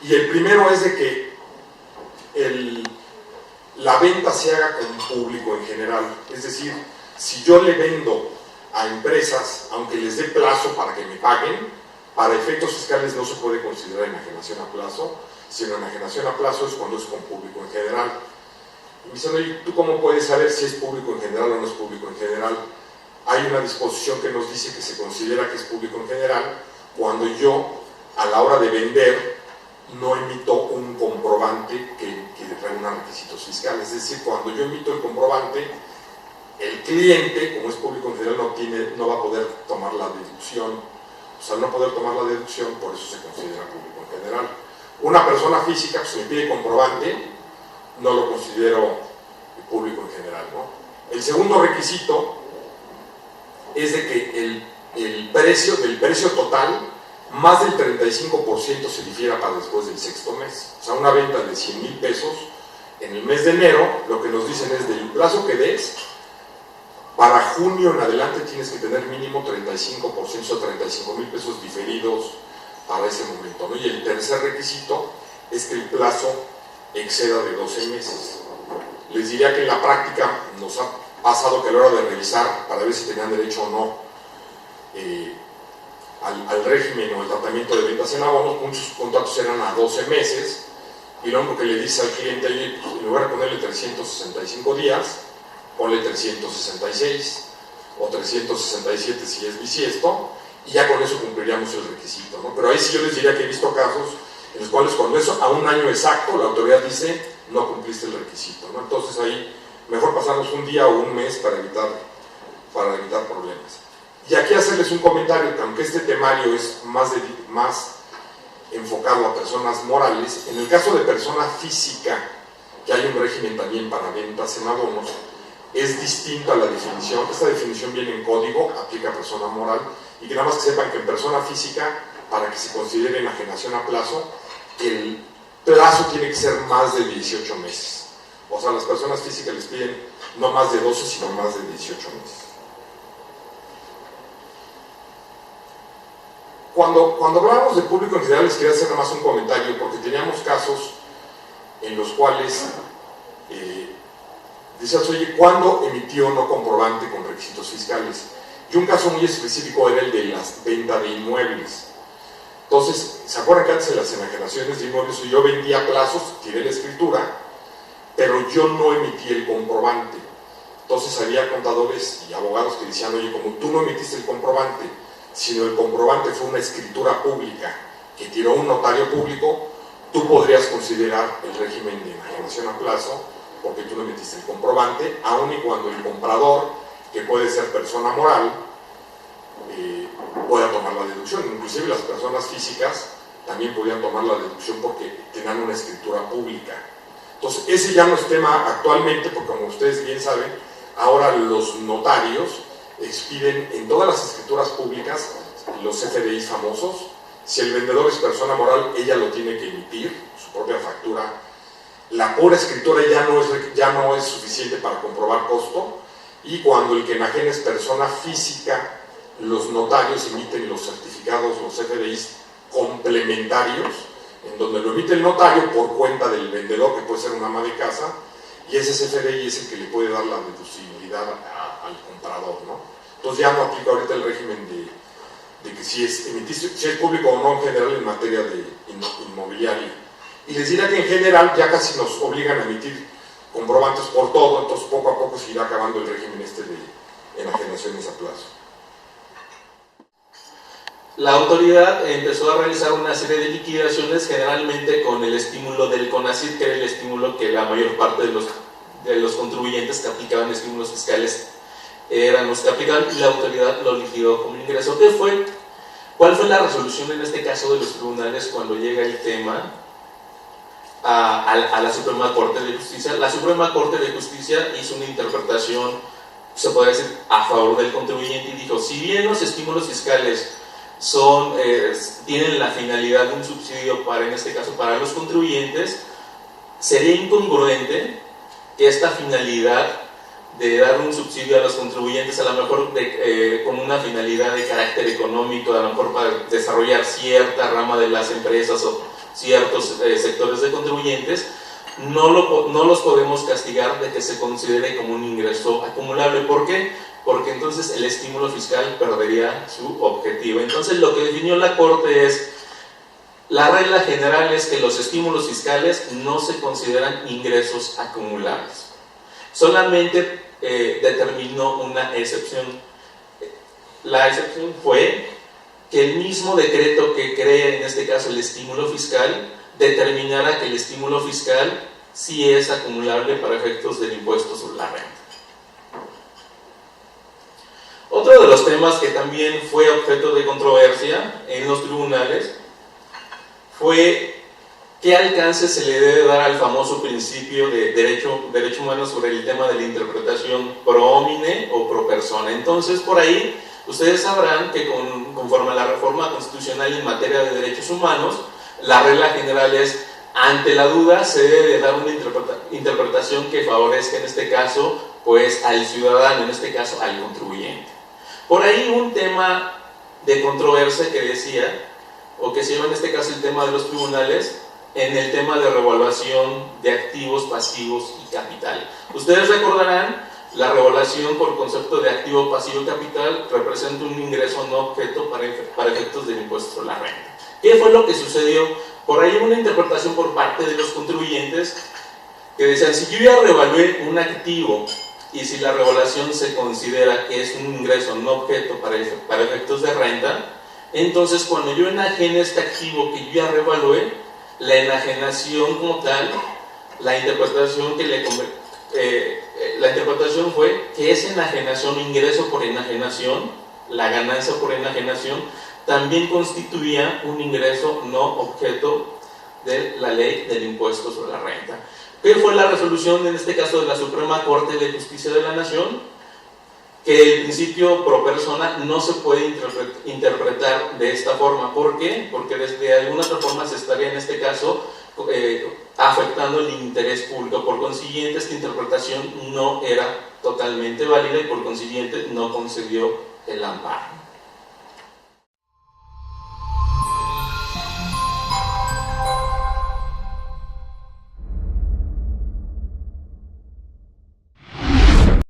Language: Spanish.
Y el primero es de que la venta se haga con público en general. Es decir, si yo le vendo a empresas, aunque les dé plazo para que me paguen, para efectos fiscales no se puede considerar enajenación a plazo, sino enajenación a plazo es cuando es con público en general. Y me dicen, oye, ¿tú cómo puedes saber si es público en general o no es público en general? Hay una disposición que nos dice que se considera que es público en general cuando yo, a la hora de vender, no emito un comprobante que reúna requisitos fiscales. Es decir, cuando yo emito el comprobante, el cliente, como es público en general, no va a poder tomar la deducción. O sea, al no poder tomar la deducción, por eso se considera público en general. Una persona física, pues, si me pide comprobante, no lo considero público en general, ¿no? El segundo requisito es de que del precio total, más del 35% se difiera para después del sexto mes. O sea, una venta de 100,000 pesos en el mes de enero, lo que nos dicen es del plazo que des, para junio en adelante tienes que tener mínimo 35% o 35,000 pesos diferidos para ese momento, ¿no? Y el tercer requisito es que el plazo exceda de 12 meses. Les diría que en la práctica nos ha pasado que a la hora de revisar para ver si tenían derecho o no al régimen o el tratamiento de ventas en abonos, muchos contratos eran a 12 meses y lo único que le dice al cliente, en lugar de ponerle 365 días, ponle 366 o 367 si es bisiesto, y ya con eso cumpliríamos el requisito, ¿no? Pero ahí sí yo les diría que he visto casos en los cuales cuando eso a un año exacto la autoridad dice no cumpliste el requisito, ¿no? Entonces ahí mejor pasarnos un día o un mes para evitar problemas. Y aquí hacerles un comentario que aunque este temario es más enfocado a personas morales, en el caso de persona física, que hay un régimen también para ventas en abonos, es distinto a la definición. Esta definición viene en código, aplica a persona moral, y que nada más que sepan que en persona física, para que se considere enajenación a plazo, el plazo tiene que ser más de 18 meses. O sea, las personas físicas les piden no más de 12, sino más de 18 meses. Cuando hablábamos de público en general, les quería hacer nada más un comentario, porque teníamos casos en los cuales decías, oye, ¿cuándo emitió no comprobante con requisitos fiscales? Y un caso muy específico era el de la venta de inmuebles. Entonces, ¿se acuerdan que antes en las enajenaciones de inmuebles yo vendía plazos, tiré la escritura, pero yo no emití el comprobante? Entonces había contadores y abogados que decían, oye, como tú no emitiste el comprobante, sino el comprobante fue una escritura pública que tiró un notario público, tú podrías considerar el régimen de enajenación a plazo porque tú no emitiste el comprobante, aun y cuando el comprador, que puede ser persona moral, pueda tomar la deducción. Inclusive las personas físicas también podían tomar la deducción porque tenían una escritura pública. Entonces ese ya no es tema actualmente, porque como ustedes bien saben, ahora los notarios expiden en todas las escrituras públicas los CFDIs famosos. Si el vendedor es persona moral, ella lo tiene que emitir, su propia factura. La pura escritura ya no es suficiente para comprobar costo, y cuando el que enajena es persona física, los notarios emiten los certificados, los CFDIs complementarios, en donde lo emite el notario por cuenta del vendedor, que puede ser una ama de casa, y ese CFDI es el que le puede dar la deducibilidad al comprador, ¿no? Entonces ya no aplica ahorita el régimen de que si es público o no en general en materia de inmobiliaria. Y les diré que en general ya casi nos obligan a emitir comprobantes por todo, entonces poco a poco se irá acabando el régimen de enajenaciones a plazo. La autoridad empezó a realizar una serie de liquidaciones, generalmente con el estímulo del CONACYT, que era el estímulo que la mayor parte de los contribuyentes que aplicaban estímulos fiscales eran los que aplicaban, y la autoridad lo liquidó como ingreso. ¿Cuál fue la resolución en este caso de los tribunales cuando llega el tema a la Suprema Corte de Justicia? La Suprema Corte de Justicia hizo una interpretación, se podría decir, a favor del contribuyente, y dijo, si bien los estímulos fiscales tienen la finalidad de un subsidio en este caso para los contribuyentes, sería incongruente que esta finalidad de dar un subsidio a los contribuyentes, a lo mejor con una finalidad de carácter económico, a lo mejor para desarrollar cierta rama de las empresas o ciertos sectores de contribuyentes, no los podemos castigar de que se considere como un ingreso acumulable. ¿Por qué? Porque entonces el estímulo fiscal perdería su objetivo. Entonces lo que definió la Corte es: la regla general es que los estímulos fiscales no se consideran ingresos acumulables. Solamente determinó una excepción. La excepción fue que el mismo decreto que crea en este caso el estímulo fiscal determinara que el estímulo fiscal sí es acumulable para efectos del impuesto sobre la renta. Otro de los temas que también fue objeto de controversia en los tribunales fue qué alcance se le debe dar al famoso principio de derecho humano sobre el tema de la interpretación pro homine o pro persona. Entonces, por ahí, ustedes sabrán que conforme a la reforma constitucional en materia de derechos humanos, la regla general es: ante la duda se debe dar una interpretación que favorezca en este caso pues al ciudadano, en este caso al contribuyente. Por ahí un tema de controversia que decía, o que se llama en este caso el tema de los tribunales, en el tema de revaluación de activos, pasivos y capital. Ustedes recordarán, la revaluación por concepto de activo, pasivo y capital representa un ingreso no objeto para efectos del impuesto sobre la renta. ¿Qué fue lo que sucedió? Por ahí hubo una interpretación por parte de los contribuyentes que decían: si yo ya revalué un activo y si la revaluación se considera que es un ingreso no objeto para efectos de renta, entonces cuando yo enajene este activo que yo ya revalué, la enajenación como tal, la interpretación fue que esa enajenación, ingreso por enajenación, la ganancia por enajenación, también constituía un ingreso no objeto de la ley del impuesto sobre la renta. ¿Qué fue la resolución en este caso de la Suprema Corte de Justicia de la Nación? Que el principio pro persona no se puede interpretar de esta forma. ¿Por qué? Porque de alguna otra forma se estaría en este caso afectando el interés público. Por consiguiente, esta interpretación no era totalmente válida y por consiguiente no concedió el amparo.